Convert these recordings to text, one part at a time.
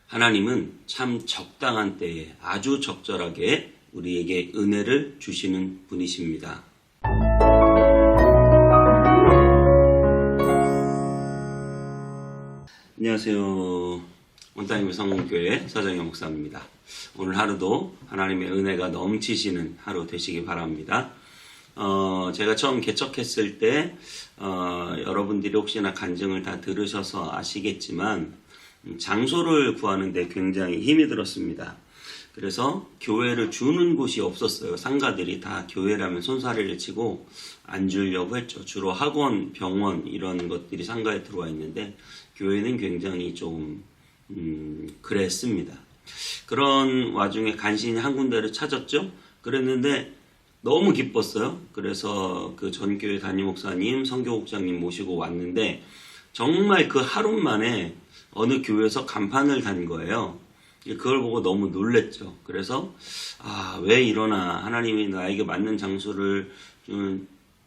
하나님은 참 적당한 때에 아주 적절하게 우리에게 은혜를 주시는 분이십니다. 안녕하세요. 원타임의 성공교회 서정현 목사입니다. 오늘 하루도 하나님의 은혜가 넘치시는 하루 되시기 바랍니다. 제가 처음 개척했을 때 여러분들이 혹시나 간증을 다 들으셔서 아시겠지만 장소를 구하는데 굉장히 힘이 들었습니다. 그래서 교회를 주는 곳이 없었어요. 상가들이 다 교회라면 손사래를 치고 안 주려고 했죠. 주로 학원, 병원 이런 것들이 상가에 들어와 있는데 교회는 굉장히 좀 그랬습니다. 그런 와중에 간신히 한 군데를 찾았죠. 그랬는데 너무 기뻤어요. 그래서 그 전교회 담임 목사님, 선교국장님 모시고 왔는데 정말 그 하루 만에 어느 교회에서 간판을 단 거예요. 그걸 보고 너무 놀랬죠. 그래서 왜 이러나, 하나님이 나에게 맞는 장소를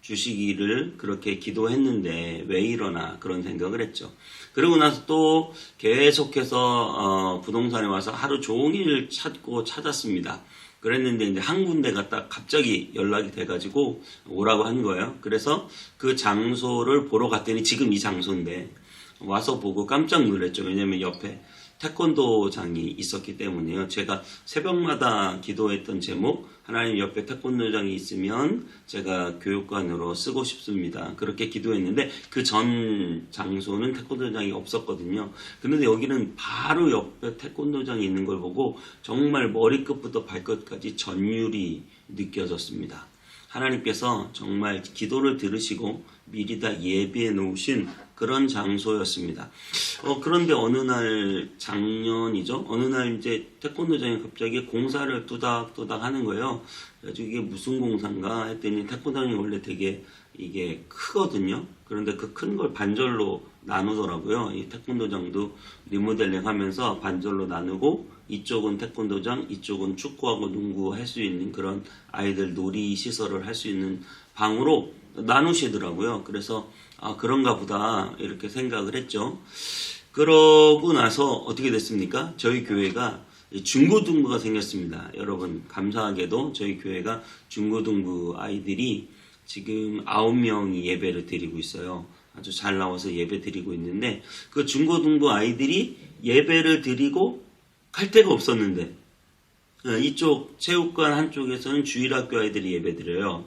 주시기를 그렇게 기도했는데 왜 이러나, 그런 생각을 했죠. 그러고 나서 또 계속해서 부동산에 와서 하루 종일 찾았습니다. 그랬는데 이제 한 군데가 딱 갑자기 연락이 돼가지고 오라고 한 거예요. 그래서 그 장소를 보러 갔더니 지금 이 장소인데, 와서 보고 깜짝 놀랐죠. 왜냐면 옆에 태권도장이 있었기 때문에요. 제가 새벽마다 기도했던 제목, 하나님 옆에 태권도장이 있으면 제가 교육관으로 쓰고 싶습니다. 그렇게 기도했는데 그 전 장소는 태권도장이 없었거든요. 그런데 여기는 바로 옆에 태권도장이 있는 걸 보고 정말 머리끝부터 발끝까지 전율이 느껴졌습니다. 하나님께서 정말 기도를 들으시고 미리 다 예비해 놓으신 그런 장소였습니다. 그런데 어느 날, 작년이죠? 어느 날 이제 태권도장이 갑자기 공사를 뚜닥뚜닥 하는 거예요. 그래서 이게 무슨 공사인가 했더니 태권도장이 원래 되게 이게 크거든요. 그런데 그 큰 걸 반절로 나누더라고요. 이 태권도장도 리모델링 하면서 반절로 나누고 이쪽은 태권도장, 이쪽은 축구하고 농구 할 수 있는 그런 아이들 놀이 시설을 할 수 있는 방으로 나누시더라고요. 그래서 그런가 보다 이렇게 생각을 했죠. 그러고 나서 어떻게 됐습니까? 저희 교회가 중고등부가 생겼습니다. 여러분, 감사하게도 저희 교회가 중고등부 아이들이 지금 9명이 예배를 드리고 있어요. 아주 잘 나와서 예배 드리고 있는데, 그 중고등부 아이들이 예배를 드리고 갈 데가 없었는데, 이쪽 체육관 한쪽에서는 주일학교 아이들이 예배 드려요.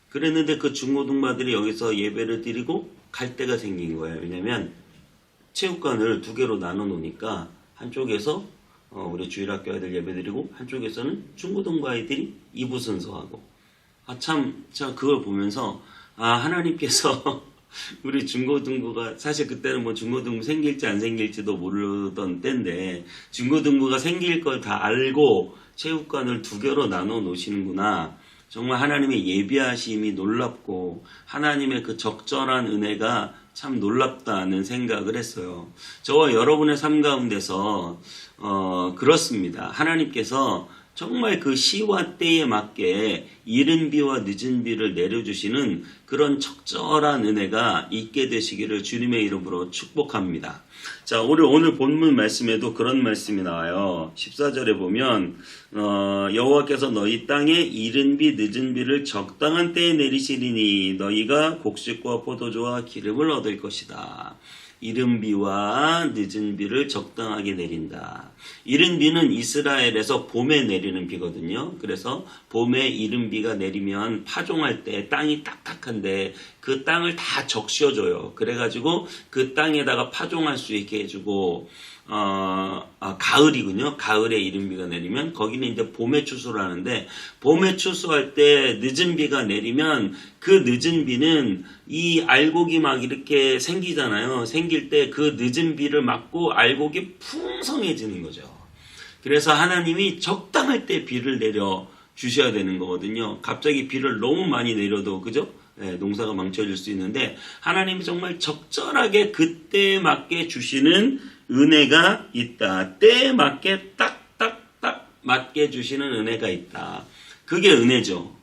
그랬는데 그 중고등부들이 여기서 예배를 드리고 갈 데가 생긴 거예요. 왜냐면 체육관을 두 개로 나눠 놓으니까 한쪽에서 우리 주일학교 아이들 예배 드리고 한쪽에서는 중고등부 아이들이 2부 순서하고, 참 그걸 보면서 하나님께서 우리 중고등부가, 사실 그때는 뭐 중고등부 생길지 안 생길지도 모르던 때인데 중고등부가 생길 걸 다 알고 체육관을 두 개로 나눠 놓으시는구나. 정말 하나님의 예비하심이 놀랍고 하나님의 그 적절한 은혜가 참 놀랍다는 생각을 했어요. 저와 여러분의 삶 가운데서 그렇습니다. 하나님께서 정말 그 시와 때에 맞게 이른 비와 늦은 비를 내려주시는 그런 적절한 은혜가 있게 되시기를 주님의 이름으로 축복합니다. 자, 오늘 본문 말씀에도 그런 말씀이 나와요. 14절에 보면 여호와께서 너희 땅에 이른 비 늦은 비를 적당한 때에 내리시리니 너희가 곡식과 포도주와 기름을 얻을 것이다. 이른 비와 늦은 비를 적당하게 내린다. 이른 비는 이스라엘에서 봄에 내리는 비거든요. 그래서 봄에 이른 비가 내리면 파종할 때 땅이 딱딱한데 그 땅을 다 적셔줘요. 그래가지고 그 땅에다가 파종할 수 있게 해주고, 가을이군요. 가을에 이른 비가 내리면 거기는 이제 봄에 추수를 하는데, 봄에 추수할 때 늦은 비가 내리면 그 늦은 비는 이 알곡이 막 이렇게 생기잖아요. 생길 때 그 늦은 비를 맞고 알곡이 풍성해지는 거죠. 그래서 하나님이 적당할 때 비를 내려 주셔야 되는 거거든요. 갑자기 비를 너무 많이 내려도, 그죠? 농사가 망쳐질 수 있는데 하나님이 정말 적절하게 그때에 맞게 주시는 은혜가 있다. 때에 맞게 딱딱딱 맞게 주시는 은혜가 있다. 그게 은혜죠.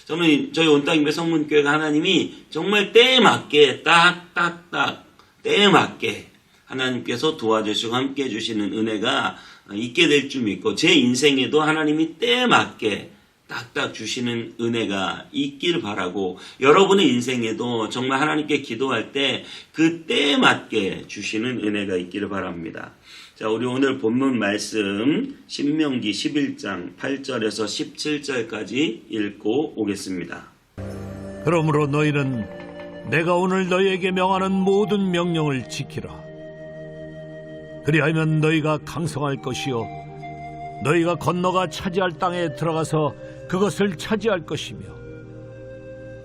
저는 저희 온땅임의 성문교회가 하나님이 정말 때에 맞게 딱딱딱 때에 맞게 하나님께서 도와주시고 함께 해주시는 은혜가 있게 될 줄 믿고 제 인생에도 하나님이 때에 맞게 딱딱 주시는 은혜가 있기를 바라고 여러분의 인생에도 정말 하나님께 기도할 때 그 때에 맞게 주시는 은혜가 있기를 바랍니다. 자, 우리 오늘 본문 말씀 신명기 11장 8절에서 17절까지 읽고 오겠습니다. 그러므로 너희는 내가 오늘 너희에게 명하는 모든 명령을 지키라. 그리하면 너희가 강성할 것이요 너희가 건너가 차지할 땅에 들어가서 그것을 차지할 것이며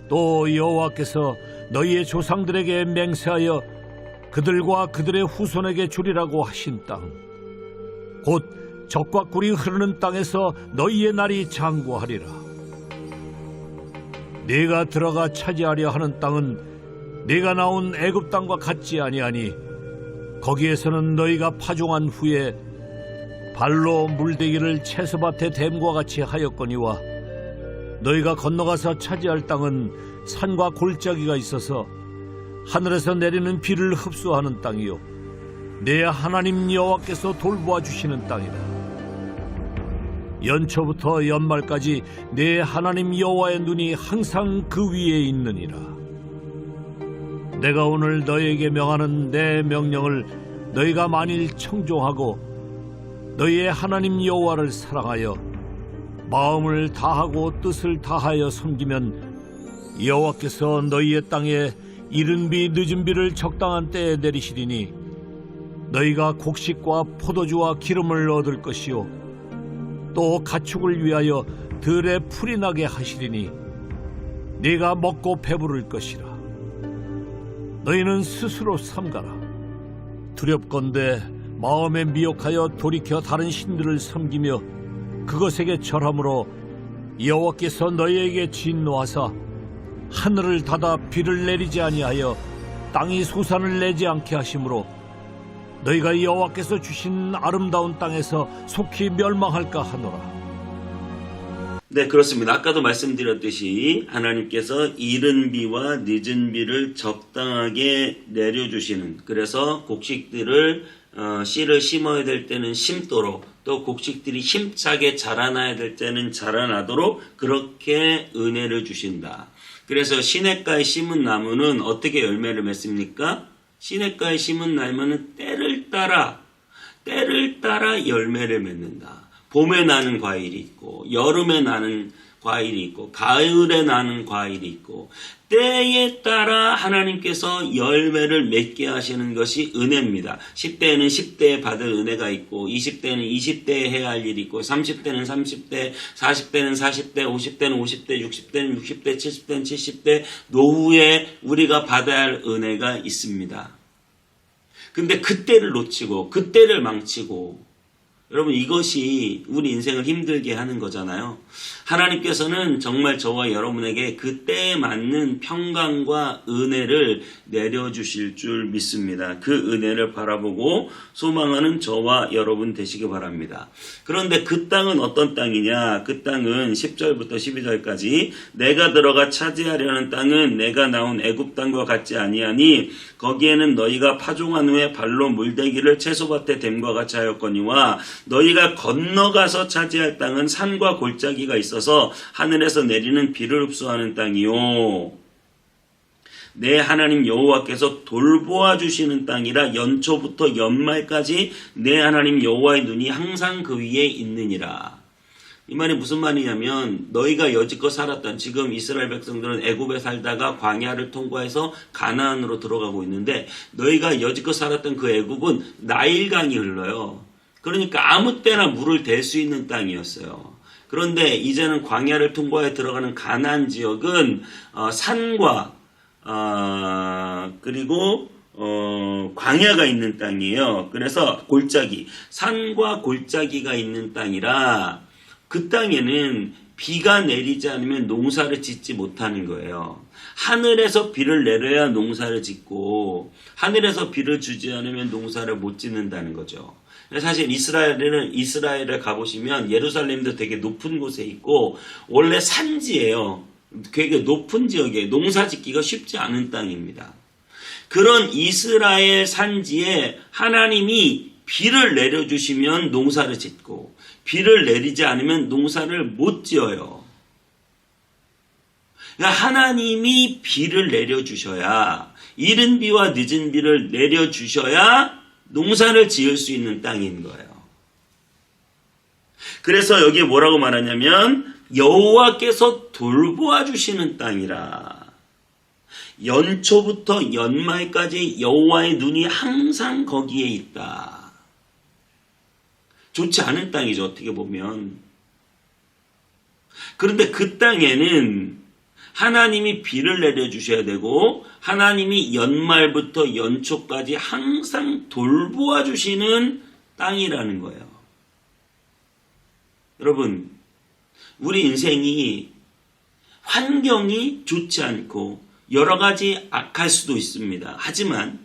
또 여호와께서 너희의 조상들에게 맹세하여 그들과 그들의 후손에게 주리라고 하신 땅 곧 젖과 꿀이 흐르는 땅에서 너희의 날이 장구하리라. 네가 들어가 차지하려 하는 땅은 네가 나온 애굽 땅과 같지 아니하니 거기에서는 너희가 파종한 후에 발로 물대기를 채소밭에 댐과 같이 하였거니와 너희가 건너가서 차지할 땅은 산과 골짜기가 있어서 하늘에서 내리는 비를 흡수하는 땅이요 내 하나님 여호와께서 돌보아 주시는 땅이라. 연초부터 연말까지 내 하나님 여호와의 눈이 항상 그 위에 있느니라. 내가 오늘 너희에게 명하는 내 명령을 너희가 만일 청종하고 너희의 하나님 여호와를 사랑하여 마음을 다하고 뜻을 다하여 섬기면 여호와께서 너희의 땅에 이른 비 늦은 비를 적당한 때에 내리시리니 너희가 곡식과 포도주와 기름을 얻을 것이요 또 가축을 위하여 들에 풀이 나게 하시리니 네가 먹고 배부를 것이라. 너희는 스스로 삼가라. 두렵건대 마음에 미혹하여 돌이켜 다른 신들을 섬기며 그것에게 절함으로 여호와께서 너희에게 진노하사 하늘을 닫아 비를 내리지 아니하여 땅이 소산을 내지 않게 하심으로 너희가 여호와께서 주신 아름다운 땅에서 속히 멸망할까 하노라. 네, 그렇습니다. 아까도 말씀드렸듯이 하나님께서 이른 비와 늦은 비를 적당하게 내려주시는, 그래서 곡식들을 씨를 심어야 될 때는 심도록, 또 곡식들이 힘차게 자라나야 될 때는 자라나도록 그렇게 은혜를 주신다. 그래서 시냇가에 심은 나무는 어떻게 열매를 맺습니까? 시냇가에 심은 나무는 때를 따라 열매를 맺는다. 봄에 나는 과일이 있고, 여름에 나는 과일이 있고, 가을에 나는 과일이 있고, 때에 따라 하나님께서 열매를 맺게 하시는 것이 은혜입니다. 10대에는 10대에 받을 은혜가 있고, 20대는 20대에 해야 할 일이 있고, 30대는 30대, 40대는 40대, 50대는 50대, 60대는 60대, 70대는 70대, 노후에 우리가 받아야 할 은혜가 있습니다. 근데 그때를 놓치고, 그때를 망치고, 여러분, 이것이 우리 인생을 힘들게 하는 거잖아요. 하나님께서는 정말 저와 여러분에게 그때에 맞는 평강과 은혜를 내려주실 줄 믿습니다. 그 은혜를 바라보고 소망하는 저와 여러분 되시기 바랍니다. 그런데 그 땅은 어떤 땅이냐? 그 땅은 10절부터 12절까지 내가 들어가 차지하려는 땅은 내가 나온 애굽 땅과 같지 아니하니 거기에는 너희가 파종한 후에 발로 물대기를 채소밭에 댐과 같이 하였거니와 너희가 건너가서 차지할 땅은 산과 골짜기가 있어서 하늘에서 내리는 비를 흡수하는 땅이요 내 하나님 여호와께서 돌보아 주시는 땅이라 연초부터 연말까지 내 하나님 여호와의 눈이 항상 그 위에 있느니라. 이 말이 무슨 말이냐면 너희가 여지껏 살았던, 지금 이스라엘 백성들은 애굽에 살다가 광야를 통과해서 가나안으로 들어가고 있는데 너희가 여지껏 살았던 그 애굽은 나일강이 흘러요. 그러니까 아무 때나 물을 댈 수 있는 땅이었어요. 그런데 이제는 광야를 통과해 들어가는 가나안 지역은 산과 그리고 광야가 있는 땅이에요. 그래서 골짜기, 산과 골짜기가 있는 땅이라 그 땅에는 비가 내리지 않으면 농사를 짓지 못하는 거예요. 하늘에서 비를 내려야 농사를 짓고 하늘에서 비를 주지 않으면 농사를 못 짓는다는 거죠. 사실 이스라엘에 가보시면 예루살렘도 되게 높은 곳에 있고 원래 산지예요. 되게 높은 지역에 농사 짓기가 쉽지 않은 땅입니다. 그런 이스라엘 산지에 하나님이 비를 내려주시면 농사를 짓고 비를 내리지 않으면 농사를 못 지어요. 그러니까 하나님이 비를 내려주셔야, 이른 비와 늦은 비를 내려주셔야 농사를 지을 수 있는 땅인 거예요. 그래서 여기에 뭐라고 말하냐면 여호와께서 돌보아 주시는 땅이라. 연초부터 연말까지 여호와의 눈이 항상 거기에 있다. 좋지 않은 땅이죠, 어떻게 보면. 그런데 그 땅에는 하나님이 비를 내려주셔야 되고 하나님이 연말부터 연초까지 항상 돌보아 주시는 땅이라는 거예요. 여러분, 우리 인생이 환경이 좋지 않고 여러 가지 악할 수도 있습니다. 하지만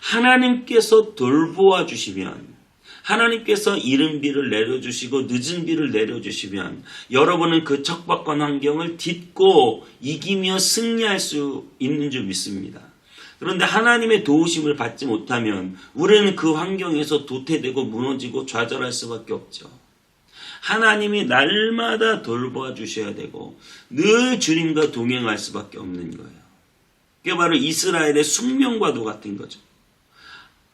하나님께서 돌보아 주시면, 하나님께서 이른 비를 내려주시고 늦은 비를 내려주시면 여러분은 그 척박한 환경을 딛고 이기며 승리할 수 있는 줄 믿습니다. 그런데 하나님의 도우심을 받지 못하면 우리는 그 환경에서 도태되고 무너지고 좌절할 수밖에 없죠. 하나님이 날마다 돌보아 주셔야 되고 늘 주님과 동행할 수밖에 없는 거예요. 그게 바로 이스라엘의 숙명과도 같은 거죠.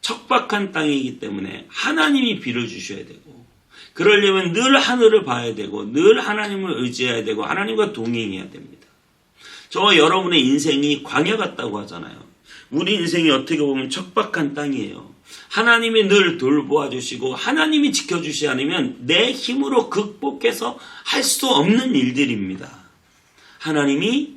척박한 땅이기 때문에 하나님이 비를 주셔야 되고, 그러려면 늘 하늘을 봐야 되고 늘 하나님을 의지해야 되고 하나님과 동행해야 됩니다. 저와 여러분의 인생이 광야 같다고 하잖아요. 우리 인생이 어떻게 보면 척박한 땅이에요. 하나님이 늘 돌보아 주시고 하나님이 지켜주시지 않으면 내 힘으로 극복해서 할 수 없는 일들입니다. 하나님이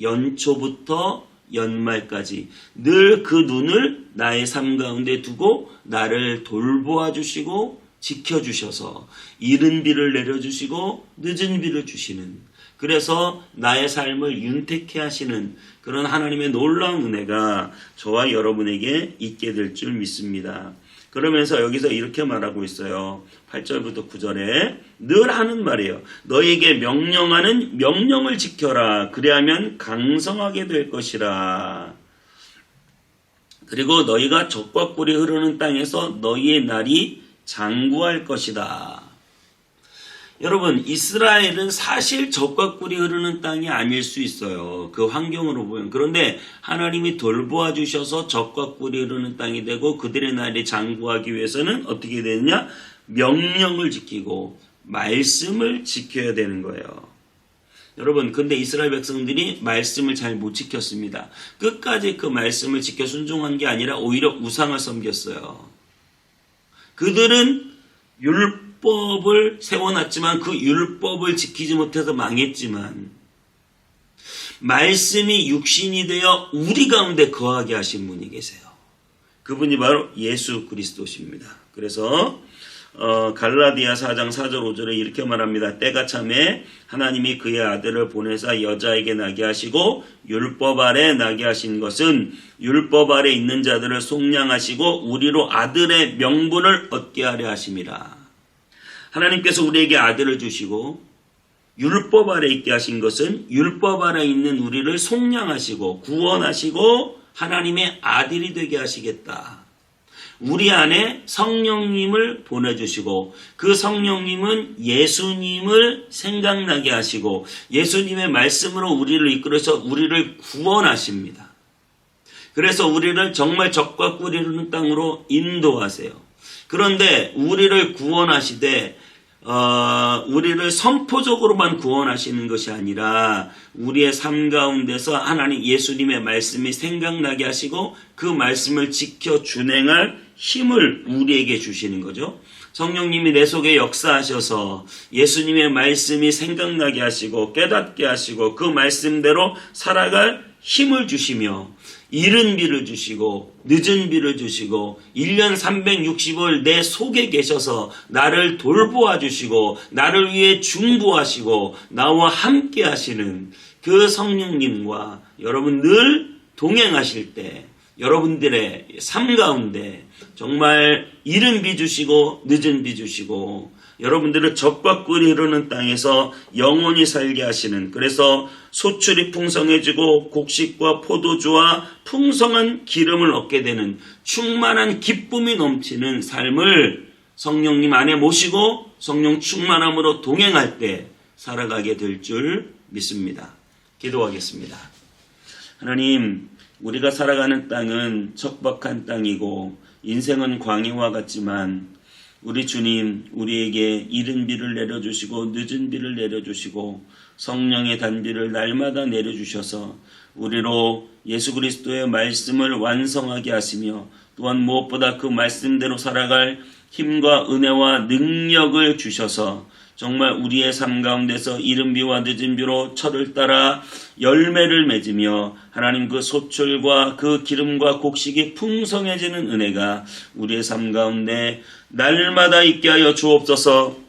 연초부터 연말까지 늘 그 눈을 나의 삶 가운데 두고 나를 돌보아 주시고 지켜주셔서 이른 비를 내려주시고 늦은 비를 주시는, 그래서 나의 삶을 윤택케 하시는 그런 하나님의 놀라운 은혜가 저와 여러분에게 있게 될 줄 믿습니다. 그러면서 여기서 이렇게 말하고 있어요. 8절부터 9절에 늘 하는 말이에요. 너에게 명령하는 명령을 지켜라. 그래야면 강성하게 될 것이라. 그리고 너희가 젖과 꿀이 흐르는 땅에서 너희의 날이 장구할 것이다. 여러분, 이스라엘은 사실 젖과 꿀이 흐르는 땅이 아닐 수 있어요. 그 환경으로 보면. 그런데 하나님이 돌보아 주셔서 젖과 꿀이 흐르는 땅이 되고 그들의 날이 장구하기 위해서는 어떻게 되느냐? 명령을 지키고 말씀을 지켜야 되는 거예요. 여러분, 근데 이스라엘 백성들이 말씀을 잘 못 지켰습니다. 끝까지 그 말씀을 지켜 순종한 게 아니라 오히려 우상을 섬겼어요. 그들은 율법을 세워놨지만 그 율법을 지키지 못해서 망했지만 말씀이 육신이 되어 우리 가운데 거하게 하신 분이 계세요. 그분이 바로 예수 그리스도십니다. 그래서 갈라디아 4장 4절 5절에 이렇게 말합니다. 때가 참에 하나님이 그의 아들을 보내사 여자에게 나게 하시고 율법 아래 나게 하신 것은 율법 아래 있는 자들을 속량하시고 우리로 아들의 명분을 얻게 하려 하심이라. 하나님께서 우리에게 아들을 주시고 율법 아래 있게 하신 것은 율법 아래 있는 우리를 속량하시고 구원하시고 하나님의 아들이 되게 하시겠다. 우리 안에 성령님을 보내주시고 그 성령님은 예수님을 생각나게 하시고 예수님의 말씀으로 우리를 이끌어서 우리를 구원하십니다. 그래서 우리를 정말 젖과 꿀이 흐르는 땅으로 인도하세요. 그런데 우리를 구원하시되 우리를 선포적으로만 구원하시는 것이 아니라 우리의 삶 가운데서 하나님 예수님의 말씀이 생각나게 하시고 그 말씀을 지켜 준행할 힘을 우리에게 주시는 거죠. 성령님이 내 속에 역사하셔서 예수님의 말씀이 생각나게 하시고 깨닫게 하시고 그 말씀대로 살아갈 힘을 주시며 이른 비를 주시고 늦은 비를 주시고 1년 365일 내 속에 계셔서 나를 돌보아 주시고 나를 위해 중보하시고 나와 함께 하시는 그 성령님과 여러분 늘 동행하실 때 여러분들의 삶 가운데 정말 이른 비 주시고 늦은 비 주시고 여러분들을 적과 꿀이 흐르는 땅에서 영원히 살게 하시는, 그래서 소출이 풍성해지고 곡식과 포도주와 풍성한 기름을 얻게 되는 충만한 기쁨이 넘치는 삶을 성령님 안에 모시고 성령 충만함으로 동행할 때 살아가게 될 줄 믿습니다. 기도하겠습니다. 하나님, 우리가 살아가는 땅은 척박한 땅이고 인생은 광야와 같지만 우리 주님, 우리에게 이른 비를 내려주시고 늦은 비를 내려주시고 성령의 단비를 날마다 내려주셔서 우리로 예수 그리스도의 말씀을 완성하게 하시며 또한 무엇보다 그 말씀대로 살아갈 힘과 은혜와 능력을 주셔서 정말 우리의 삶 가운데서 이른 비와 늦은 비로 철을 따라 열매를 맺으며 하나님 그 소출과 그 기름과 곡식이 풍성해지는 은혜가 우리의 삶 가운데 날마다 있게 하여 주옵소서.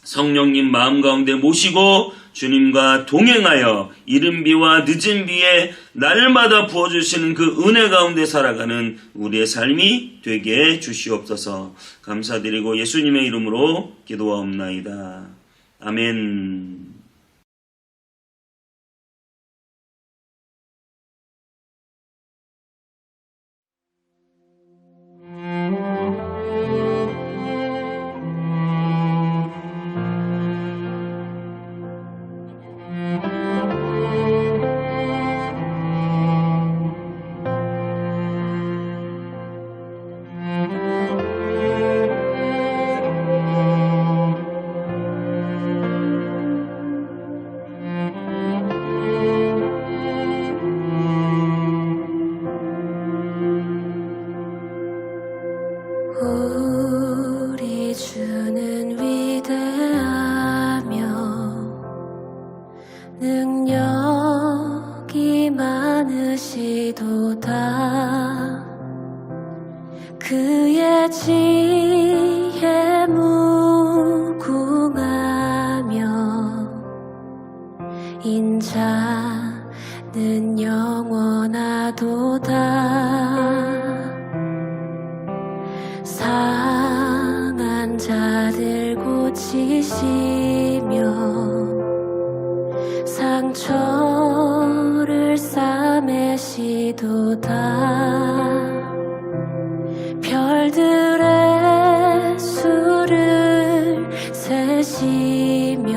성령님 마음 가운데 모시고 주님과 동행하여 이른 비와 늦은 비에 날마다 부어주시는 그 은혜 가운데 살아가는 우리의 삶이 되게 해 주시옵소서. 감사드리고 예수님의 이름으로 기도하옵나이다. 아멘. 우리 주는 위대하며 능력이 많으시도다. 그의 지혜 무궁하며 인자는 영원하도다. 상한 자들 고치시며 상처를 싸매시도다. 별들의 수를 세시며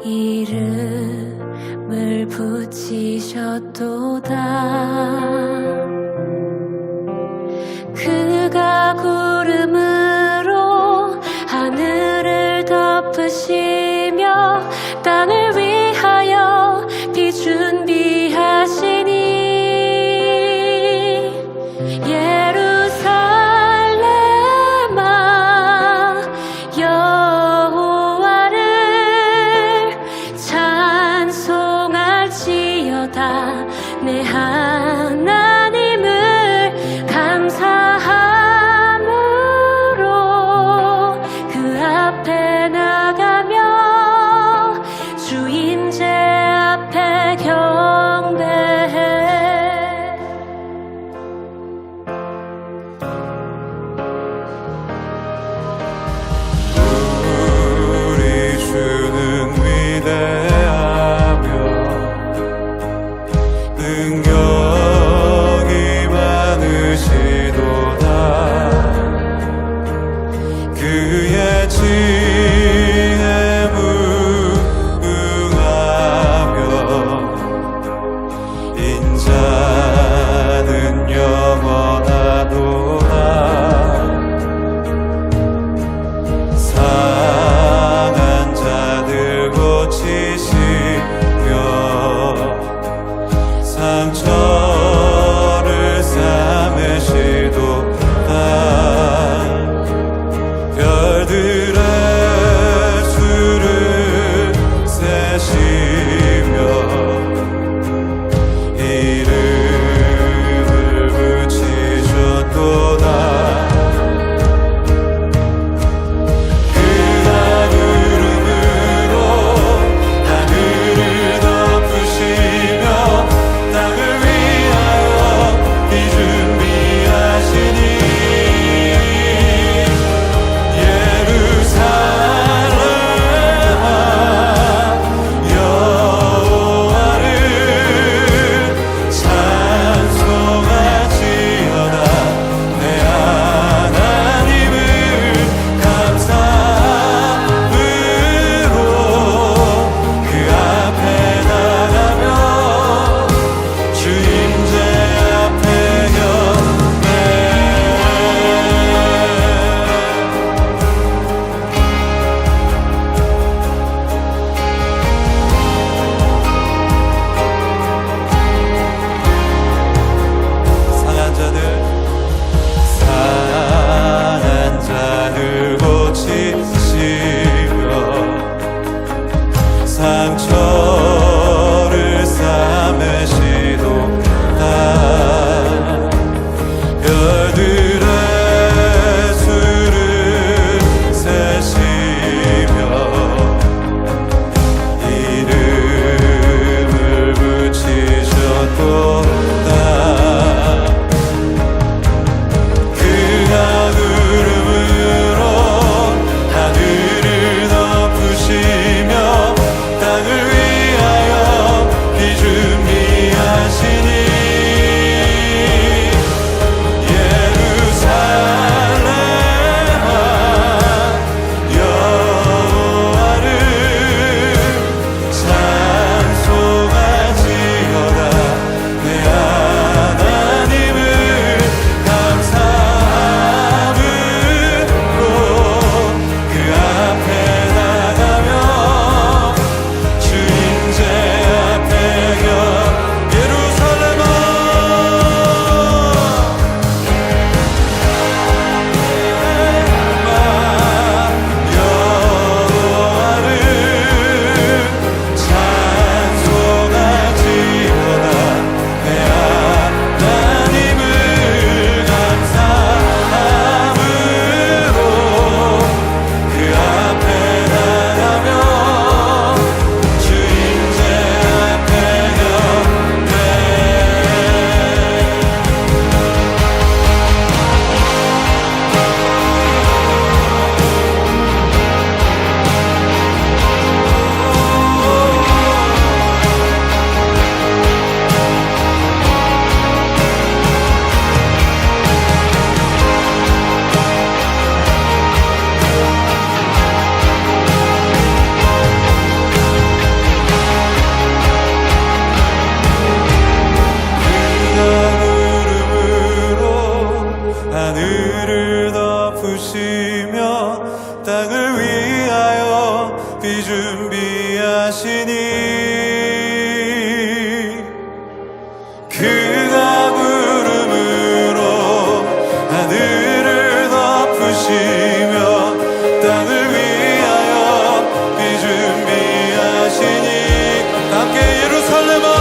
이름을 붙이셨도다. 그가 구름으로 하늘을 덮으시며 땅을 위하여 비 준비하시니 덮으시며 땅을 위하여 비 준비하시니 그가 구름으로 하늘을 덮으시며 땅을 위하여 비 준비하시니 함께 예루살렘아